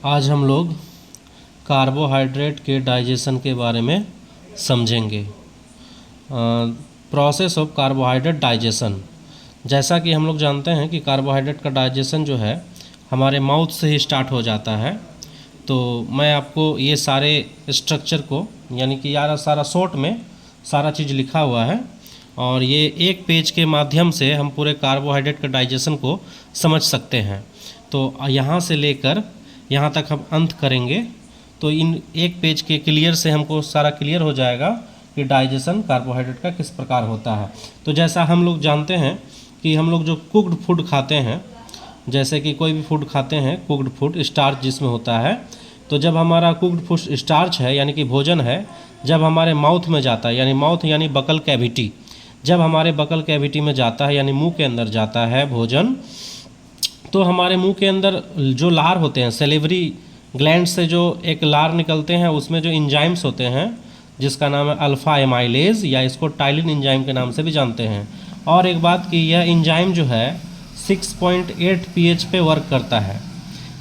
आज हम लोग कार्बोहाइड्रेट के डाइजेशन के बारे में समझेंगे। Process of carbohydrate digestion. जैसा कि हम लोग जानते हैं कि कार्बोहाइड्रेट का डाइजेशन जो है हमारे माउथ से ही स्टार्ट हो जाता है। तो मैं आपको ये सारे स्ट्रक्चर को यानी कि यार सारा शॉर्ट में सारा चीज़ लिखा हुआ है और ये एक पेज के माध्यम से हम पूरे कार्बोहाइड्रेट का डाइजेशन को समझ सकते हैं। तो यहाँ से लेकर यहाँ तक हम अंत करेंगे तो इन एक पेज के क्लियर से हमको सारा क्लियर हो जाएगा कि डाइजेशन कार्बोहाइड्रेट का किस प्रकार होता है। तो जैसा हम लोग जानते हैं कि हम लोग जो कुक्ड फूड खाते हैं, जैसे कि कोई भी फूड खाते हैं कुक्ड फूड स्टार्च जिसमें होता है, तो जब हमारा कुक्ड फूड स्टार्च है यानी कि भोजन है, जब हमारे माउथ में जाता है यानी माउथ यानी बकल कैविटी, जब हमारे बकल कैविटी में जाता है यानी मुंह के अंदर जाता है भोजन, तो हमारे मुंह के अंदर जो लार होते हैं सेलिवरी ग्लैंड से जो एक लार निकलते हैं, उसमें जो इंजाइम्स होते हैं जिसका नाम है अल्फ़ा एमाइलेज या इसको टाइलिन इंजाइम के नाम से भी जानते हैं। और एक बात कि यह इंजाइम जो है 6.8 pH पे वर्क करता है,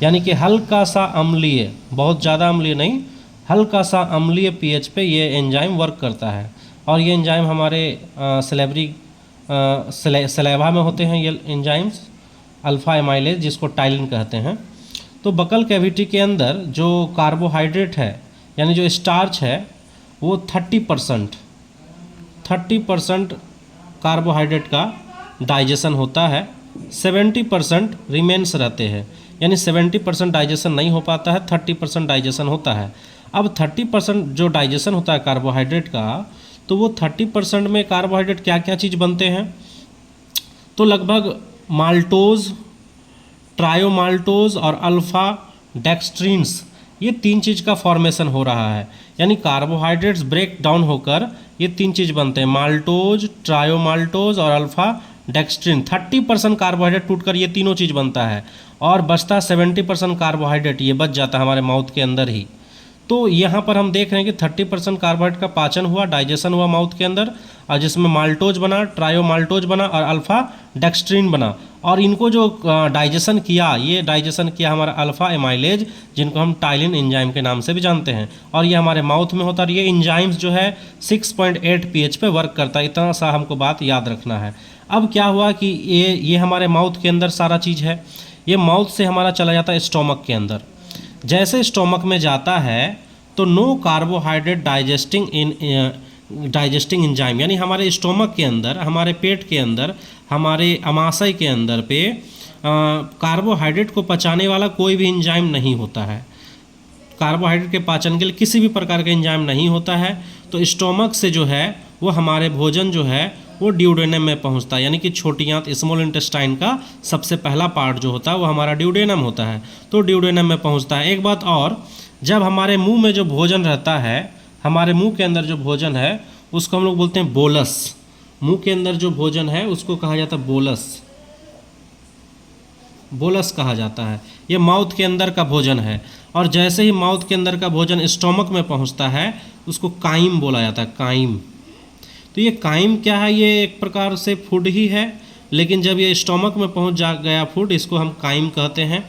यानी कि हल्का सा अम्लीय, बहुत ज़्यादा अम्लीय नहीं, हल्का सा अम्लीय pH पे ये एंजाइम वर्क करता है। और ये एंजाइम हमारे सलेवा में होते हैं ये एंजाइम्स अल्फ़ा एमाइलेज जिसको टाइलिन कहते हैं। तो बकल कैविटी के अंदर जो कार्बोहाइड्रेट है यानी जो स्टार्च है वो 30% कार्बोहाइड्रेट का डाइजेशन होता है, 70% रिमेन्स रहते हैं, यानी 70% डाइजेशन नहीं हो पाता है, 30% डाइजेशन होता है। अब 30% जो डाइजेशन होता है कार्बोहाइड्रेट का, तो वो 30% में कार्बोहाइड्रेट क्या क्या चीज़ बनते हैं, तो लगभग माल्टोज, ट्रायोमाल्टोज और अल्फ़ा डेक्सट्रिन्स, ये तीन चीज़ का फॉर्मेशन हो रहा है। यानी कार्बोहाइड्रेट्स ब्रेक डाउन होकर ये तीन चीज़ बनते हैं, माल्टोज, ट्रायोमाल्टोज और अल्फ़ा डेक्सट्रिन। 30% कार्बोहाइड्रेट टूटकर ये तीनों चीज़ बनता है और बचता 70% कार्बोहाइड्रेट, ये बच जाता है हमारे माउथ के अंदर ही। तो यहाँ पर हम देख रहे हैं कि 30% कार्बोहाइड्रेट का पाचन हुआ, डाइजेशन हुआ माउथ के अंदर, और जिसमें माल्टोज बना, ट्रायोमाल्टोज बना और अल्फ़ा डेक्सट्रिन बना। और इनको जो डाइजेशन किया, ये डाइजेशन किया हमारा अल्फ़ा एमाइलेज, जिनको हम टाइलिन एंजाइम के नाम से भी जानते हैं, और ये हमारे माउथ में होता है। और ये एंजाइम्स जो है 6.8 pH पे वर्क करता है। इतना सा हमको बात याद रखना है। अब क्या हुआ कि ये हमारे माउथ के अंदर सारा चीज़ है, ये माउथ से हमारा चला जाता है स्टोमक के अंदर। जैसे स्टोमक में जाता है तो नो कार्बोहाइड्रेट डाइजेस्टिंग एंजाइम, यानी हमारे स्टोमक के अंदर, हमारे पेट के अंदर, हमारे अमाशय के अंदर पे कार्बोहाइड्रेट को पचाने वाला कोई भी एंजाइम नहीं होता है। कार्बोहाइड्रेट के पाचन के लिए किसी भी प्रकार का एंजाइम नहीं होता है। तो स्टोमक से जो है वो हमारे भोजन जो है वो ड्यूडेनम में पहुंचता है, यानी कि छोटी आंत स्मॉल इंटेस्टाइन का सबसे पहला पार्ट जो होता है वो हमारा ड्यूडेनम होता है। तो ड्यूडेनम में पहुंचता है। एक बात और, जब हमारे मुंह में जो भोजन रहता है, हमारे मुंह के अंदर जो भोजन है उसको हम लोग बोलते हैं बोलस। मुंह के अंदर जो भोजन है उसको कहा जाता है बोलस, बोलस कहा जाता है। ये माउथ के अंदर का भोजन है। और जैसे ही माउथ के अंदर का भोजन स्टोमक में पहुंचता है उसको काइम बोला जाता है, काइम। तो ये काइम क्या है, ये एक प्रकार से फूड ही है, लेकिन जब ये स्टोमक में पहुंच जा गया फूड, इसको हम काइम कहते हैं।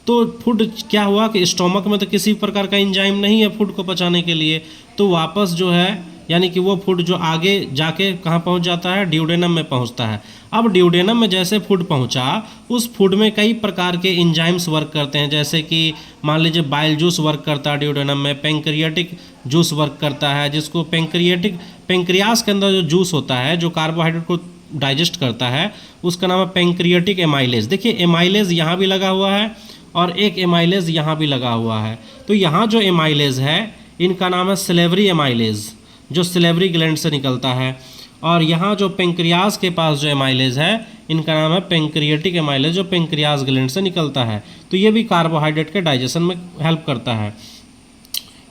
तो फूड क्या हुआ कि स्टोमक में तो किसी प्रकार का एंजाइम नहीं है फूड को पचाने के लिए, तो वापस जो है यानी कि वो फूड जो आगे जाके कहाँ पहुंच जाता है, ड्यूडेनम में पहुंचता है। अब ड्यूडेनम में जैसे फूड पहुंचा, उस फूड में कई प्रकार के एंजाइम्स वर्क करते हैं, जैसे कि मान लीजिए बाइल जूस वर्क करता है ड्यूडेनम में, पेंक्रियाटिक जूस वर्क करता है, जिसको पेंक्रियास के अंदर जो जूस होता है जो कार्बोहाइड्रेट को डाइजेस्ट करता है उसका नाम है पेंक्रियाटिक एमाइलेज। देखिए एमाइलेज यहाँ भी लगा हुआ है और एक एमाइलेज यहाँ भी लगा हुआ है। तो यहाँ जो एमाइलेज है इनका नाम है सिलेवरी एमाइलेज, जो सिलेवरी ग्लैंड से निकलता है। और यहाँ जो पेंक्रियाज के पास जो एमाइलेज है इनका नाम है पेंक्रियाटिक एमाइलेज, जो पेंक्रियाज ग्लैंड से निकलता है। तो ये भी कार्बोहाइड्रेट के डाइजेशन में हेल्प करता है।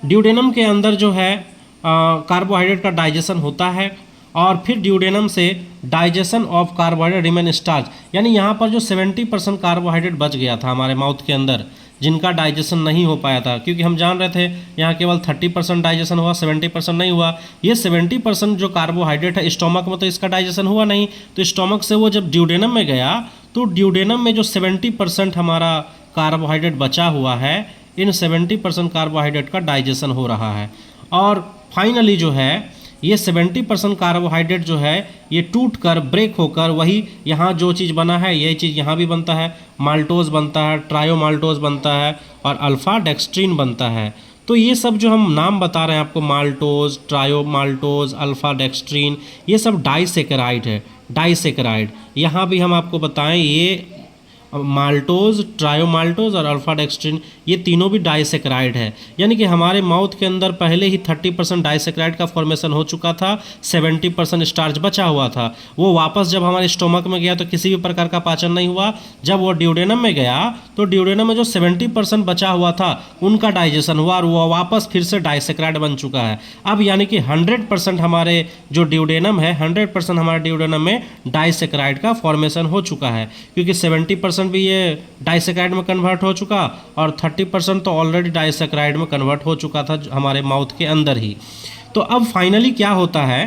ड्यूडेनम के अंदर जो है कार्बोहाइड्रेट का डाइजेशन होता है और फिर ड्यूडेनम से digestion of carbohydrate remain starch, यानी यहाँ पर जो 70% कार्बोहाइड्रेट बच गया था हमारे माउथ के अंदर, जिनका डाइजेशन नहीं हो पाया था, क्योंकि हम जान रहे थे यहाँ केवल 30% डाइजेशन हुआ, 70% नहीं हुआ। ये 70% जो कार्बोहाइड्रेट है स्टोमक में, तो इसका डाइजेशन हुआ नहीं। तो स्टोमक से वो जब ड्यूडेनम में गया तो ड्यूडेनम में जो 70% हमारा कार्बोहाइड्रेट बचा हुआ है इन 70% कार्बोहाइड्रेट का डाइजेशन हो रहा है। और फाइनली जो है ये 70% कार्बोहाइड्रेट जो है ये टूट कर ब्रेक होकर वही यहाँ जो चीज़ बना है यही चीज़ यहाँ भी बनता है, माल्टोज बनता है, ट्रायोमाल्टोज बनता है और अल्फा डेक्स्ट्रीन बनता है। तो ये सब जो हम नाम बता रहे हैं आपको, माल्टोज, ट्रायोमाल्टोज, अल्फा डेक्स्ट्रीन, ये सब डाइसेकेराइड है, डाइसेकेराइड। यहाँ भी हम आपको बताएं ये माल्टोज, ट्रायोमाल्टोज और अल्फा डेक्स्ट्रिन ये तीनों भी डाइसेक्राइड है। यानी कि हमारे माउथ के अंदर पहले ही 30% डाइसेक्राइड का फॉर्मेशन हो चुका था, 70% स्टार्च बचा हुआ था। वो वापस जब हमारे स्टोमक में गया तो किसी भी प्रकार का पाचन नहीं हुआ। जब वो ड्यूडेनम में गया तो ड्यूडेनम में जो 70% बचा हुआ था उनका डाइजेशन हुआ और वो वापस फिर से डाइसेक्राइड बन चुका है। अब यानी कि 100% हमारे जो ड्यूडेनम है, 100% हमारे ड्यूडेनम में डाइसेक्राइड का फॉर्मेशन हो चुका है, क्योंकि 70% भी ये डाइसेक्राइड में कन्वर्ट हो चुका और 30% तो ऑलरेडी डाइसेक्राइड में कन्वर्ट हो चुका था हमारे माउथ के अंदर ही। तो अब फाइनली क्या होता है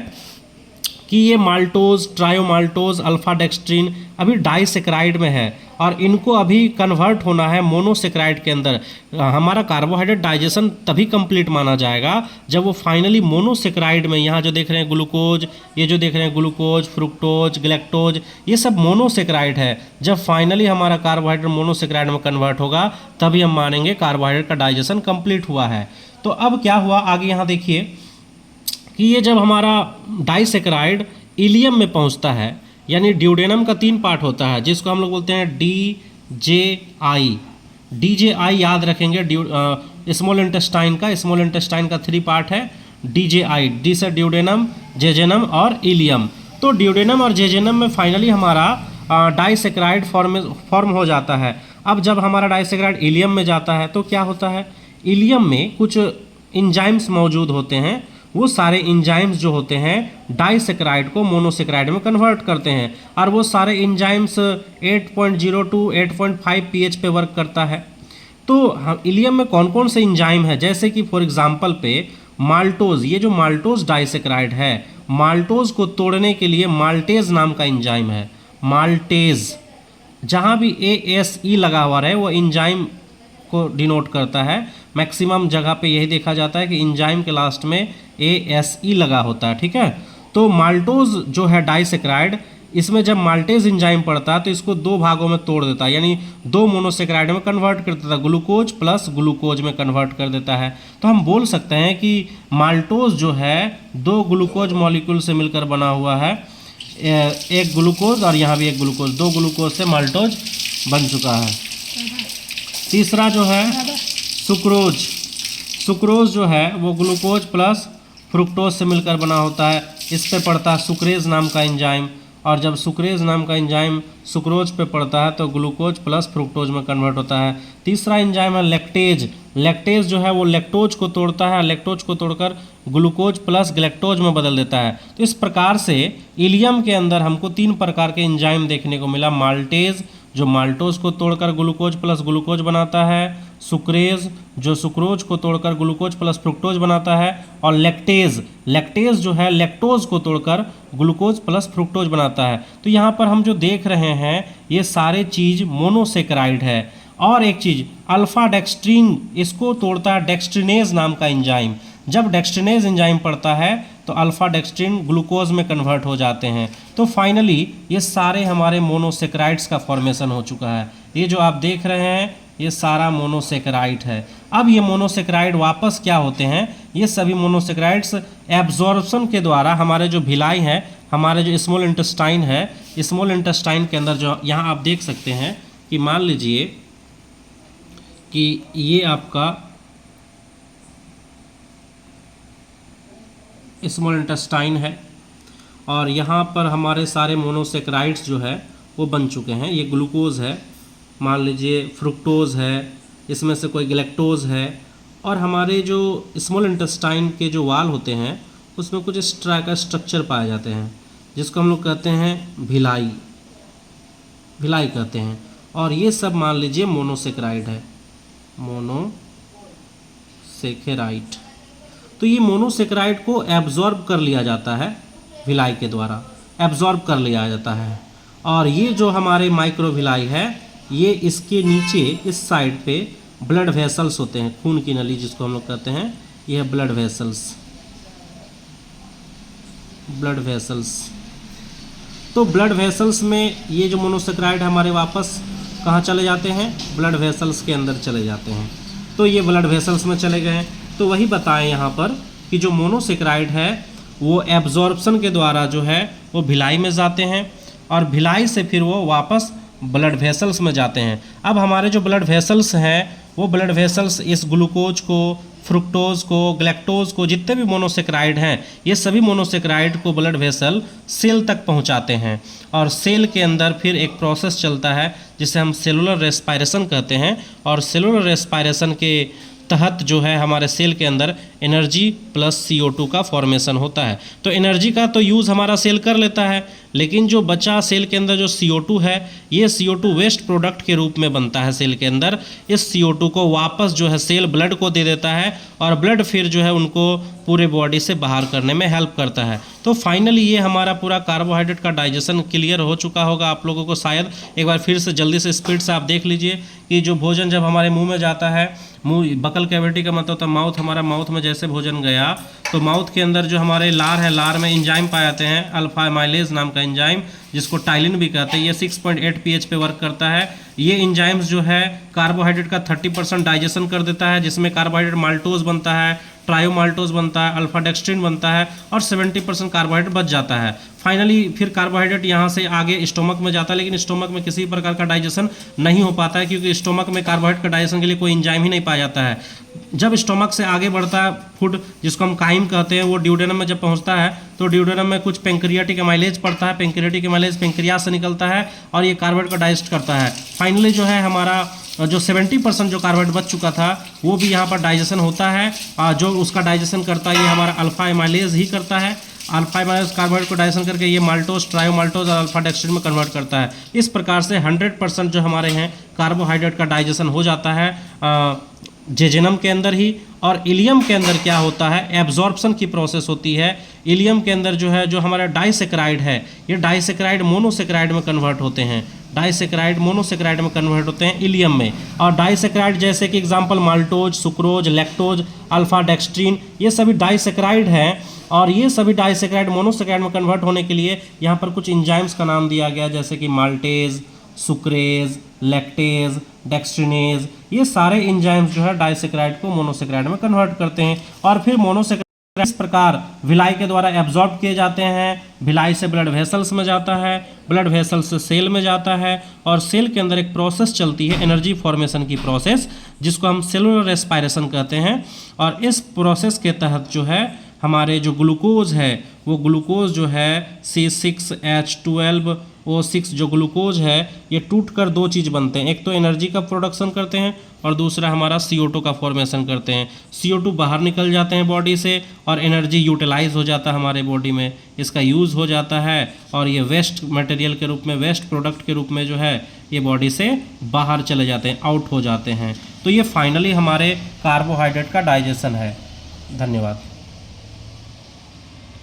कि ये माल्टोज, ट्रायोमाल्टोज, अल्फा डेक्स्ट्रीन अभी डाइसेक्राइड में है और इनको अभी कन्वर्ट होना है मोनोसेक्राइड के अंदर। हमारा कार्बोहाइड्रेट डाइजेशन तभी कंप्लीट माना जाएगा जब वो फाइनली मोनोसेक्राइड में, यहाँ जो देख रहे हैं ग्लूकोज, ये जो देख रहे हैं ग्लूकोज, फ्रुक्टोज, ग्लैक्टोज, ये सब मोनोसेक्राइड है। जब फाइनली हमारा कार्बोहाइड्रेट मोनोसेक्राइड में कन्वर्ट होगा तभी हम मानेंगे कार्बोहाइड्रेट का डाइजेशन कंप्लीट हुआ है। तो अब क्या हुआ आगे, यहाँ देखिए कि ये जब हमारा डाइसेक्राइड इलियम में पहुंचता है, यानी ड्यूडेनम का 3 पार्ट होता है जिसको हम लोग बोलते हैं DJI। DJI याद रखेंगे, स्मॉल इंटेस्टाइन का 3 पार्ट है DJI। डी से ड्यूडेनम, जेजेनम और इलियम। तो ड्यूडेनम और जेजेनम में फाइनली हमारा डाइसेक्राइड फॉर्म हो जाता है। अब जब हमारा डाइसेक्राइड इलियम में जाता है तो क्या होता है, इलियम में कुछ इंजाइम्स मौजूद होते हैं। वो सारे इंजाइम्स जो होते हैं डाइसेक्राइड को मोनोसेक्राइड में कन्वर्ट करते हैं और वो सारे इंजाइम्स 8.0 to 8.5 pH पे वर्क करता है। तो इलियम में कौन कौन से इंजाइम है, जैसे कि फॉर एग्जांपल पे माल्टोज, ये जो माल्टोज डाइसेक्राइड है, माल्टोज को तोड़ने के लिए माल्टेज नाम का इंजाइम है, माल्टेज। जहाँ भी ASE लगा हुआ रहे वो इंजाइम को डिनोट करता है। मैक्सिमम जगह पे यही देखा जाता है कि इंजाइम के लास्ट में ASE लगा होता है, ठीक है। तो माल्टोज जो है डाइसेक्राइड, इसमें जब माल्टेज इंजाइम पड़ता है तो इसको 2 भागों में तोड़ देता है, यानी 2 मोनोसेक्राइड में कन्वर्ट कर देता है, ग्लूकोज प्लस ग्लूकोज में कन्वर्ट कर देता है। तो हम बोल सकते हैं कि माल्टोज जो है 2 ग्लूकोज मॉलिक्यूल से मिलकर बना हुआ है, एक ग्लूकोज और यहाँ भी एक ग्लूकोज, 2 ग्लूकोज से माल्टोज बन चुका है। तीसरा जो है सुक्रोज, सुक्रोज जो है वो ग्लूकोज प्लस फ्रुक्टोज से मिलकर बना होता है। इस पे पड़ता है सुक्रेज नाम का एंजाइम, और जब सुक्रेज नाम का एंजाइम सुक्रोज पे पड़ता है तो ग्लूकोज प्लस फ्रुक्टोज में कन्वर्ट होता है। तीसरा एंजाइम है लैक्टेज। लैक्टेज जो है वो लैक्टोज को तोड़ता है, लैक्टोज को तोड़कर ग्लूकोज प्लस ग्लैक्टोज में बदल देता है। तो इस प्रकार से इलियम के अंदर हमको 3 प्रकार के एंजाइम देखने को मिला। माल्टेज जो माल्टोज को तोड़कर ग्लूकोज प्लस ग्लूकोज बनाता है, सुक्रेज जो सुक्रोज को तोड़कर ग्लूकोज प्लस फ्रुक्टोज बनाता है, और लैक्टेज, लैक्टेज जो है लैक्टोज को तोड़कर ग्लूकोज प्लस फ्रुक्टोज बनाता है। तो यहाँ पर हम जो देख रहे हैं ये सारे चीज़ मोनोसेक्राइड है। और एक चीज़ अल्फा डेक्स्ट्रीन, इसको तोड़ता है डेक्स्ट्रिनेज नाम का एंजाइम। जब डेक्स्ट्रिनेज एंजाइम पड़ता है तो अल्फा डेक्स्ट्रिन ग्लूकोज में कन्वर्ट हो जाते हैं। तो फाइनली ये सारे हमारे मोनोसेक्राइड्स का फॉर्मेशन हो चुका है। ये जो आप देख रहे हैं ये सारा मोनोसेक्राइड है। अब ये मोनोसेक्राइड वापस क्या होते हैं, ये सभी मोनोसेक्राइड्स एब्जॉर्प्शन के द्वारा हमारे जो भिलाई है, हमारे जो स्मॉल इंटेस्टाइन है, स्मॉल इंटेस्टाइन के अंदर जो यहाँ आप देख सकते हैं कि मान लीजिए कि ये आपका स्मॉल इंटेस्टाइन है और यहाँ पर हमारे सारे मोनोसेक्राइड्स जो है वो बन चुके हैं। ये ग्लूकोज है, मान लीजिए फ्रुक्टोज है, इसमें से कोई ग्लैक्टोज है, और हमारे जो स्मॉल इंटेस्टाइन के जो वाल होते हैं उसमें कुछ इस तरह का स्ट्रक्चर पाए जाते हैं जिसको हम लोग कहते हैं भिलाई, भिलाई कहते हैं। और ये सब मान लीजिए मोनोसेक्राइड है, मोनोसेक्राइड। तो ये मोनोसेक्राइड को एब्जॉर्ब कर लिया जाता है भिलाई के द्वारा, एब्जॉर्ब कर लिया जाता है। और ये जो हमारे माइक्रोभिलाई है ये इसके नीचे इस साइड पे ब्लड वेसल्स होते हैं, खून की नली जिसको हम लोग कहते हैं, ये है ब्लड वेसल्स, ब्लड वेसल्स। तो ब्लड वेसल्स में ये जो मोनोसेक्राइड हमारे वापस कहाँ चले जाते हैं, ब्लड वेसल्स के अंदर चले जाते हैं। तो ये ब्लड वेसल्स में चले गए। तो वही बताएं यहाँ पर कि जो मोनोसेक्राइड है वो एब्जॉर्प्शन के द्वारा जो है वो भिलाई में जाते हैं और भिलाई से फिर वो वापस ब्लड वेसल्स में जाते हैं। अब हमारे जो ब्लड वेसल्स हैं वो ब्लड वेसल्स इस ग्लूकोज को, फ्रुक्टोज को, ग्लैक्टोज को, जितने भी मोनोसेक्राइड हैं ये सभी मोनोसेक्राइड को ब्लड वेसल सेल तक पहुंचाते हैं और सेल के अंदर फिर एक प्रोसेस चलता है जिसे हम सेलुलर रेस्पायरेशन कहते हैं। और सेलुलर रेस्पायरेशन के तहत जो है हमारे सेल के अंदर एनर्जी प्लस CO2 का फॉर्मेशन होता है। तो एनर्जी का तो यूज़ हमारा सेल कर लेता है, लेकिन जो बचा सेल के अंदर जो CO2 है, ये CO2 वेस्ट प्रोडक्ट के रूप में बनता है सेल के अंदर। इस CO2 को वापस जो है सेल ब्लड को दे देता है और ब्लड फिर जो है उनको पूरे बॉडी से बाहर करने में हेल्प करता है। तो फाइनली ये हमारा पूरा कार्बोहाइड्रेट का डाइजेशन क्लियर हो चुका होगा आप लोगों को। शायद एक बार फिर से जल्दी से स्पीड से आप देख लीजिए कि जो भोजन जब हमारे मुंह में जाता है, मुंह बकल कैविटी का मतलब होता है माउथ, हमारा माउथ में जैसे भोजन गया तो माउथ के अंदर जो हमारे लार है, लार में एंजाइम पाए जाते हैं, अल्फा एमाइलेज नाम का एंजाइम जिसको टाइलिन भी कहते हैं। ये 6.8 pH पे वर्क करता है। ये एंजाइम्स जो है कार्बोहाइड्रेट का 30% डाइजेशन कर देता है, जिसमें कार्बोहाइड्रेट माल्टोज बनता है, ट्रायोमाल्टोज बनता है, अल्फा डेक्सट्रिन बनता है और 70% कार्बोहाइड्रेट बच जाता है। फाइनली फिर कार्बोहाइड्रेट यहाँ से आगे स्टोमक में जाता है, लेकिन स्टोमक में किसी प्रकार का डाइजेशन नहीं हो पाता है क्योंकि स्टोमक में कार्बोहाइड्रेट का डाइजेशन के लिए कोई एंजाइम ही नहीं पाया जाता है। जब स्टोमक से आगे बढ़ता है फूड, जिसको हम काइम कहते हैं, वो ड्यूडेनम में जब पहुँचता है तो ड्यूडेनम में कुछ पेंक्रियाटिक एमाइलेज पड़ता है। पेंक्रियाटिक एमाइलेज पेंक्रियास से निकलता है और ये कार्बोहाइड्रेट को डाइजेस्ट करता है। फाइनली जो है हमारा जो 70% जो कार्बोहाइड्रेट बच चुका था वो भी यहाँ पर डाइजेशन होता है। जो उसका डाइजेशन करता है ये हमारा अल्फा एमाइलेज ही करता है। अल्फा एमाइलेज कार्बोहाइड्रेट को डाइजेशन करके ये माल्टोज, ट्रायोमाल्टोज और अल्फा डेक्सट्रिन में कन्वर्ट करता है। इस प्रकार से 100% जो हमारे हैं कार्बोहाइड्रेट का डाइजेशन हो जाता है जेजेनम के अंदर ही। और इलियम के अंदर क्या होता है, एब्जॉर्प्शन की प्रोसेस होती है। इलियम के अंदर जो है जो हमारा डाइसेक्राइड है, ये डाइसेक्राइड मोनोसेक्राइड में कन्वर्ट होते हैं, डाइसेक्राइड मोनोसेक्राइड में कन्वर्ट होते हैं इलियम में। और डाइसेक्राइड जैसे कि example maltose, sucrose, lactose, alpha dextrin, ये सभी डाइसेक्राइड हैं। और ये सभी डाइसेक्राइड मोनोसेक्राइड में कन्वर्ट होने के लिए यहाँ पर कुछ एंजाइम्स का नाम दिया गया, जैसे कि माल्टेज, सुक्रेज, लैक्टेज, डेक्स्ट्रिनेज, ये सारे एंजाइम्स जो है डाइसेक्राइड को मोनोसेक्राइड में कन्वर्ट करते हैं। और फिर मोनोसेक्राइड इस प्रकार भिलाई के द्वारा एब्जॉर्ब किए जाते हैं। भिलाई से ब्लड वेसल्स में जाता है, ब्लड वेसल्स से सेल में जाता है और सेल के अंदर एक प्रोसेस चलती है एनर्जी फॉर्मेशन की प्रोसेस, जिसको हम सेलुलर रेस्पायरेशन कहते हैं। और इस प्रोसेस के तहत जो है हमारे जो ग्लूकोज है, वो ग्लूकोज जो है C6H12O6 जो ग्लूकोज है ये टूटकर दो चीज़ बनते हैं, एक तो एनर्जी का प्रोडक्शन करते हैं और दूसरा हमारा CO2 का फॉर्मेशन करते हैं। CO2 बाहर निकल जाते हैं बॉडी से और एनर्जी यूटिलाइज हो जाता है हमारे बॉडी में, इसका यूज़ हो जाता है और ये वेस्ट मटेरियल के रूप में, वेस्ट प्रोडक्ट के रूप में जो है ये बॉडी से बाहर चले जाते हैं, आउट हो जाते हैं। तो ये फाइनली हमारे कार्बोहाइड्रेट का डाइजेशन है। धन्यवाद।